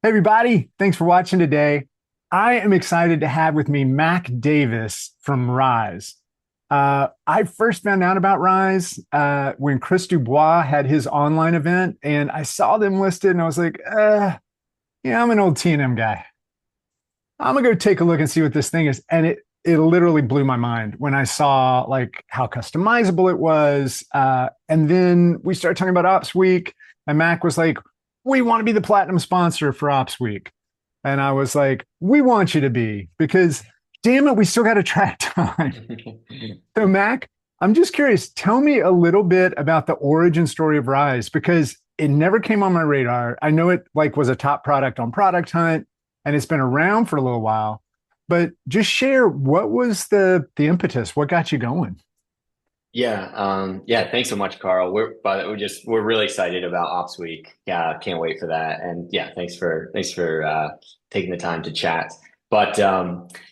Hey, everybody. Thanks for watching today. I am excited to have with me Mac Davis from Rise. I first found out about Rise when Chris Dubois had his online event, and I saw them listed, and I was like, yeah, I'm an old T&M guy. I'm gonna go take a look and see what this thing is. And it literally blew my mind when I saw like how customizable it was. And then we started talking about Ops Week, and Mac was like, "We want to be the platinum sponsor for Ops Week," and I was like, "We want you to be because, damn it, we still got to track time." So Mac, I'm just curious. Tell me a little bit about the origin story of Rise because it never came on my radar. I know it like was a top product on Product Hunt and it's been around for a little while, but just share what was the impetus? What got you going? Yeah. Thanks so much, Carl. We're really excited about Ops Week. Yeah, can't wait for that. And yeah, thanks for taking the time to chat. But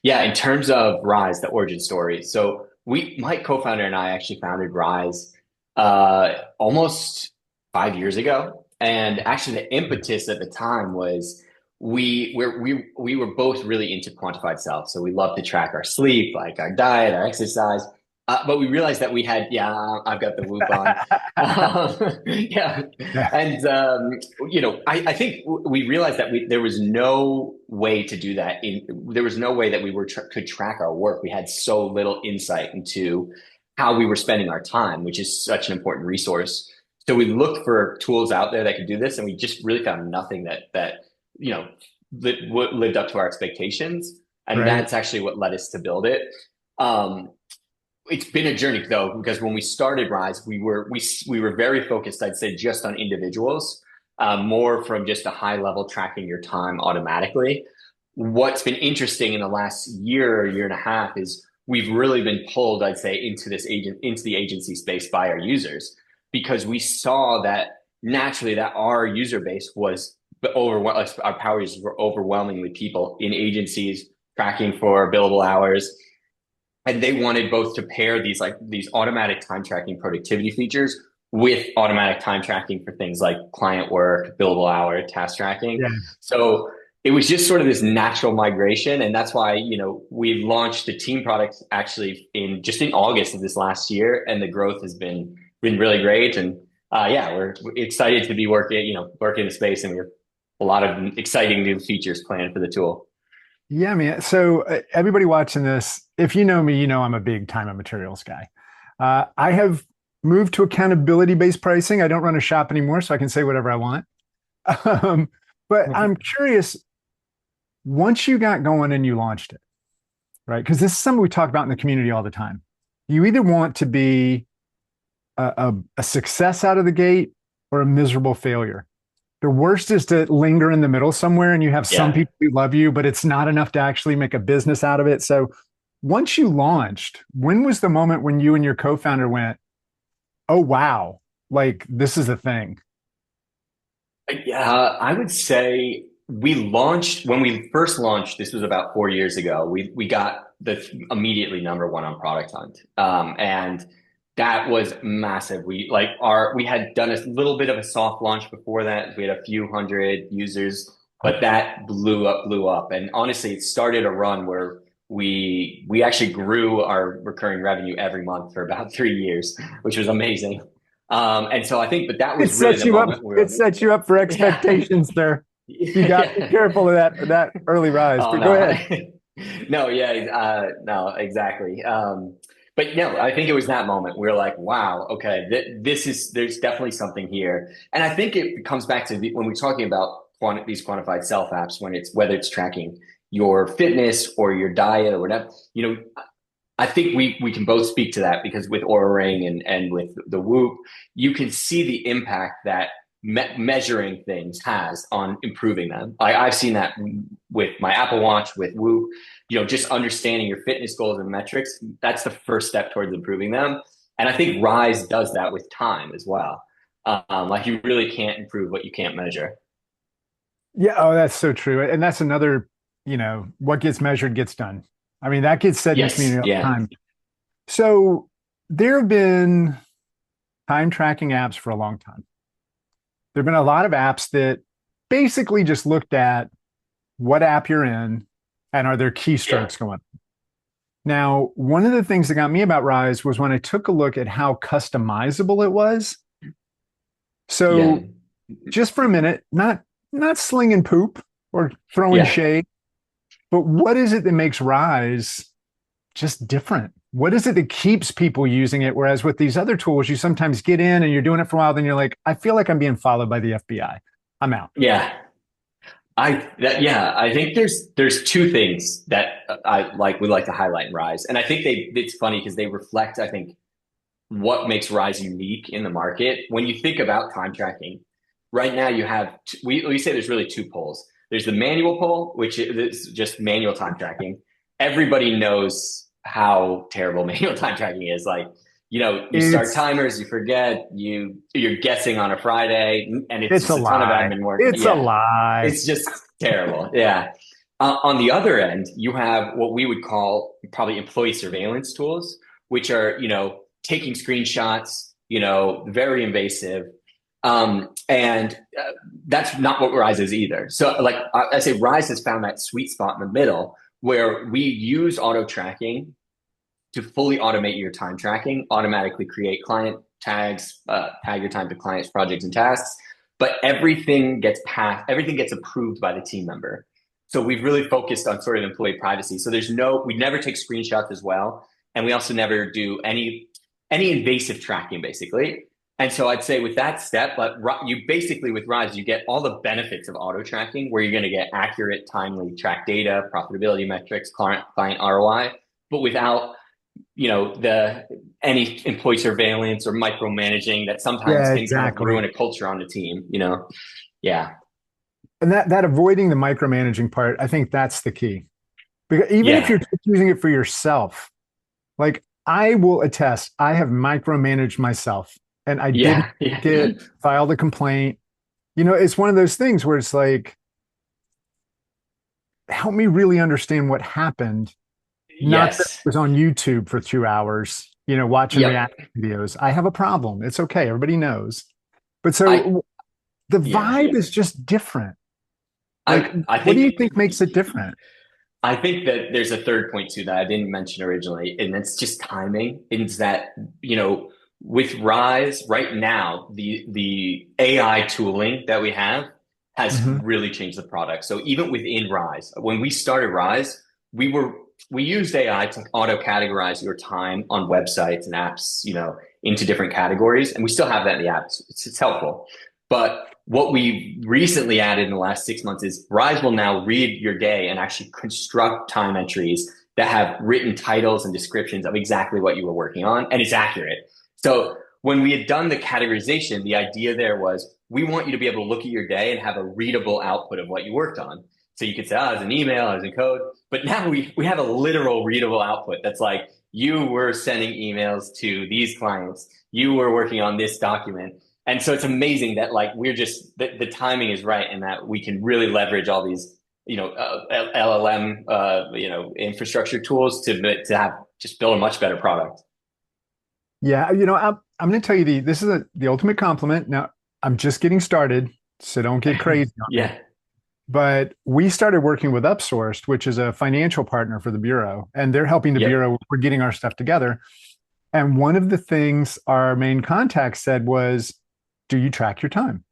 yeah, in terms of Rise, the origin story. So my co-founder and I actually founded Rise almost 5 years ago. And actually, the impetus at the time was we were both really into quantified self. So we love to track our sleep, like our diet, our exercise. But we realized that we had, yeah, I've got the whoop on. Yeah. Yeah. And, I think we realized that there was no way to do that. There was no way that could track our work. We had so little insight into how we were spending our time, which is such an important resource. So we looked for tools out there that could do this, and we just really found nothing that you know, lived up to our expectations. And Right. that's actually what led us to build it. Um, it's been a journey though, because when we started Rise, we were very focused, I'd say, just on individuals, more from just a high level tracking your time automatically. What's been interesting in the last year and a half is we've really been pulled, I'd say, into the agency space by our users because we saw that naturally that our user base was our power users were overwhelmingly people in agencies tracking for billable hours, and they wanted both to pair these automatic time tracking productivity features with automatic time tracking for things like client work, billable hour, task tracking. Yeah. So it was just sort of this natural migration, and that's why we launched the team product actually in August of this last year, and the growth has been really great. And yeah, we're excited to be working in the space, and we're a lot of exciting new features planned for the tool. Yeah, man. So everybody watching this, if you know me, you know I'm a big time and materials guy. I have moved to accountability-based pricing. I don't run a shop anymore, so I can say whatever I want. Um, but I'm curious, once you got going and you launched it, right? Because this is something we talk about in the community all the time. You either want to be a success out of the gate or a miserable failure. The worst is to linger in the middle somewhere and you have some Yeah. people who love you, but it's not enough to actually make a business out of it. So once you launched, when was the moment when you and your co-founder went, "Oh wow, like this is a thing"? Yeah, I would say when we first launched. This was about 4 years ago. We got the immediately number one on Product Hunt, and that was massive. We had done a little bit of a soft launch before that. We had a few hundred users, but that blew up. And honestly, it started a run where we actually grew our recurring revenue every month for about 3 years, which was amazing. And so I think, but that It was really sets the you up. moment where, It sets you up for yeah, expectations there. You got to be yeah. careful of that early rise. Oh But go no, ahead. no, yeah, no, exactly. But no, I think it was that moment. We are like, wow, okay, there's definitely something here, and I think it comes back to when we're talking about these quantified self apps, whether it's tracking your fitness or your diet or whatever. I think we can both speak to that because with Aura Ring and with the Whoop, you can see the impact that measuring things has on improving them. I've seen that with my Apple Watch, with Whoop. Just understanding your fitness goals and metrics, that's the first step towards improving them. And I think Rise does that with time as well. Like you really can't improve what you can't measure. Yeah. Oh, that's so true. And that's another, what gets measured gets done. I mean, that gets said in the Yes, community all the yeah, time. So there have been time tracking apps for a long time. There have been a lot of apps that basically just looked at what app you're in and are there Yeah. keystrokes going. Now, one of the things that got me about Rise was when I took a look at how customizable it was. Yeah. So just for a minute, not slinging poop or throwing Yeah. shade, but what is it that makes Rise just different? What is it that keeps people using it? Whereas with these other tools, you sometimes get in and you're doing it for a while, then you're like, I feel like I'm being followed by the FBI. I'm out. Yeah. I think there's two things that I like would like to highlight in Rise. And I think it's funny because they reflect, I think, what makes Rise unique in the market. When you think about time tracking, right now you have we say there's really two poles. There's the manual pole, which is just manual time tracking. Everybody knows how terrible manual time tracking is. Like, you start It's timers, you forget, you're guessing on a Friday, and it's it's a just a ton of lie. admin work. It's a Yeah, lie. it's just terrible. Yeah. On the other end, you have what we would call probably employee surveillance tools, which are, taking screenshots, very invasive. And that's not what Rise is either. So, like I say, Rise has found that sweet spot in the middle where we use auto tracking to fully automate your time tracking, automatically create client tags, tag your time to clients, projects, and tasks. But everything gets approved by the team member. So we've really focused on sort of employee privacy. So we never take screenshots as well. And we also never do any invasive tracking, basically. And so I'd say with that step, but you basically with Rise, you get all the benefits of auto tracking, where you're going to get accurate, timely track data, profitability metrics, client ROI, but without the any employee surveillance or micromanaging that sometimes Yeah, can kind of exactly. ruin a culture on the team. Yeah. And that avoiding the micromanaging part, I think that's the key. Because even if you're Yeah. just using it for yourself, like I will attest, I have micromanaged myself and I didn't Yeah. Yeah. get filed a complaint. It's one of those things where it's like, help me really understand what happened. Not that I Yes. was on YouTube for 2 hours, watching Yep. reaction videos. I have a problem. It's okay. Everybody knows. But I so the yeah. vibe is just different. Like, I what do you think think makes it different? I think that there's a third point too that I didn't mention originally, and it's just timing. It's that, with Rise right now, the AI tooling that we have has Hmm. really changed the product. So even within Rise, when we started Rise, we were we used AI to auto categorize your time on websites and apps, into different categories, and we still have that in the apps. It's helpful. But what we recently added in the last 6 months is Rise will now read your day and actually construct time entries that have written titles and descriptions of exactly what you were working on, and it's accurate. So when we had done the categorization, the idea there was we want you to be able to look at your day and have a readable output of what you worked on. So you could say, oh, as an email, as in code. But now we have a literal readable output that's like, you were sending emails to these clients, you were working on this document. And so it's amazing that like we're just the timing is right and that we can really leverage all these LLM infrastructure tools to have just build a much better product. Yeah, I'm going to tell you this is the ultimate compliment. Now, I'm just getting started, so don't get crazy on me. Yeah. But we started working with Upsourced, which is a financial partner for the Bureau, and they're helping the Yep. Bureau. We're getting our stuff together. And one of the things our main contact said was, do you track your time?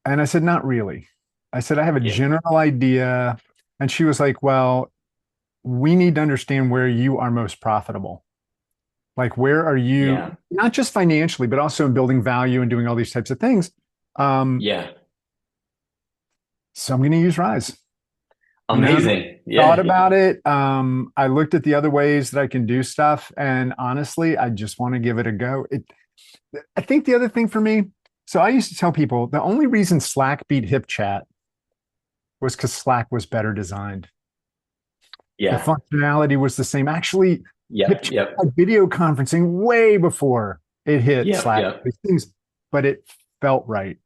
And I said, not really. I said, I have a Yeah. general idea. And she was like, well, we need to understand where you are most profitable. Like, where are you, Yeah. not just financially, but also in building value and doing all these types of things. Um, Yeah. so I'm going to use Rise. Amazing. Thought Yeah. about it. I looked at the other ways that I can do stuff. And honestly, I just want to give it a go. I think the other thing for me, so I used to tell people the only reason Slack beat HipChat was because Slack was better designed. The Yeah. functionality was the same. Actually, Yep. HipChat Yep. had video conferencing way before it hit Yep. Slack, Yep. these things, but it felt right.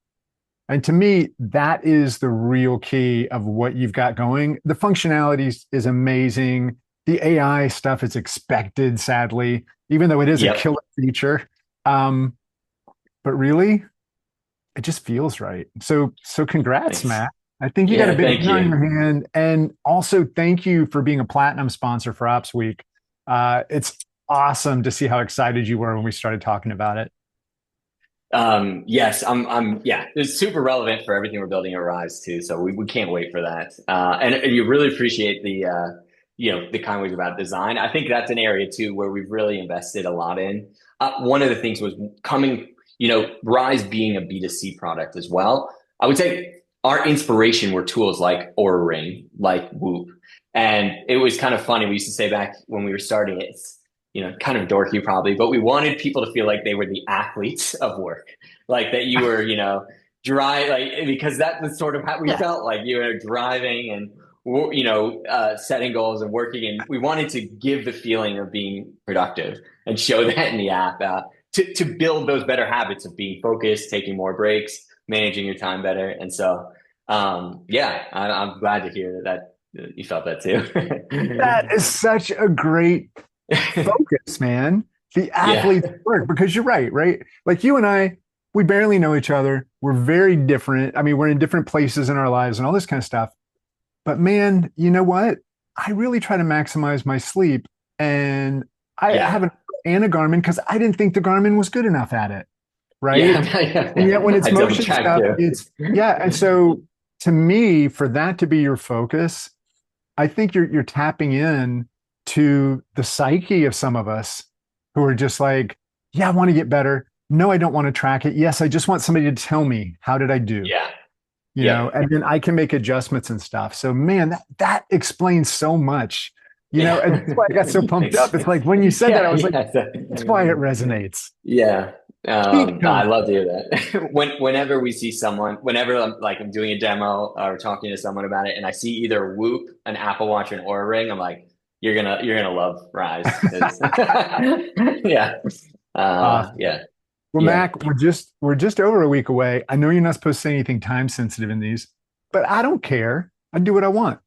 And to me, that is the real key of what you've got going. The functionality is amazing. The AI stuff is expected, sadly, even though it is a Yep. killer feature. Um, but really, it just feels right. So congrats, Thanks. Matt. I think you got a Yeah, big thank win on you. your hand. And also thank you for being a platinum sponsor for Ops Week. It's awesome to see how excited you were when we started talking about it. Yes, yeah, it's super relevant for everything we're building at Rise too. So we can't wait for that. And you really appreciate the kind words about design. I think that's an area too where we've really invested a lot in. One of the things was coming, Rise being a B2C product as well. I would say our inspiration were tools like Aura Ring, like Whoop. And it was kind of funny. We used to say back when we were starting it, kind of dorky probably, but we wanted people to feel like they were the athletes of work, like that you were, drive, like, because that was sort of how we Yeah. felt like you were driving and, setting goals and working. And we wanted to give the feeling of being productive and show that in the app to build those better habits of being focused, taking more breaks, managing your time better. And so, yeah, I'm glad to hear that you felt that That too. is such a great focus, man. The Yeah. athletes work because you're right, right? Like you and I, we barely know each other. We're very different. I mean, we're in different places in our lives and all this kind of stuff. But man, you know what? I really try to maximize my sleep. And I have Yeah. an and a Garmin because I didn't think the Garmin was good enough at it. Right. Yeah, And yet when I it's double motion checked stuff, too. it's yeah. And so to me, for that to be your focus, I think you're tapping in to the psyche of some of us who are just like, yeah, I want to get better. No, I don't want to track it. Yes, I just want somebody to tell me how did I do, Yeah. Yep. and then I can make adjustments and stuff. So man, that explains so much, Yeah. and that's why I got so pumped Thanks. up. It's like when you said that, I Yeah. was like, Yeah. that's why it resonates. Yeah. Keep I going. love to hear that. Whenever we see someone, whenever I'm doing a demo or talking to someone about it, and I see either Whoop, an Apple Watch, or an Aura Ring, I'm like, you're gonna love Rise because yeah. Awesome. Yeah. Well, Yeah. Mac, we're just over a week away. I know you're not supposed to say anything time sensitive in these, but I don't care. I do what I want.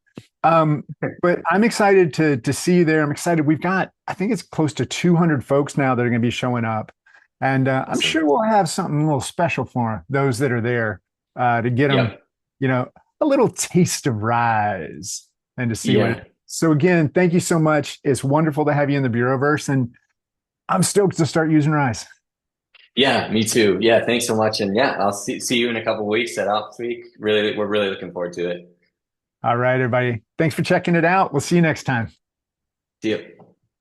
But I'm excited to see you there. I'm excited. We've got, I think it's close to 200 folks now that are going to be showing up, and I'm Awesome. sure we'll have something a little special for those that are there to get them, Yep. you know, a little taste of Rise and to see what it is. Yeah. So again, thank you so much. It's wonderful to have you in the Bureauverse, and I'm stoked to start using Rise. Yeah, me too. Yeah, thanks so much. And yeah, I'll see you in a couple of weeks at Ops Week. Really, we're really looking forward to it. All right, everybody. Thanks for checking it out. We'll see you next time. See you.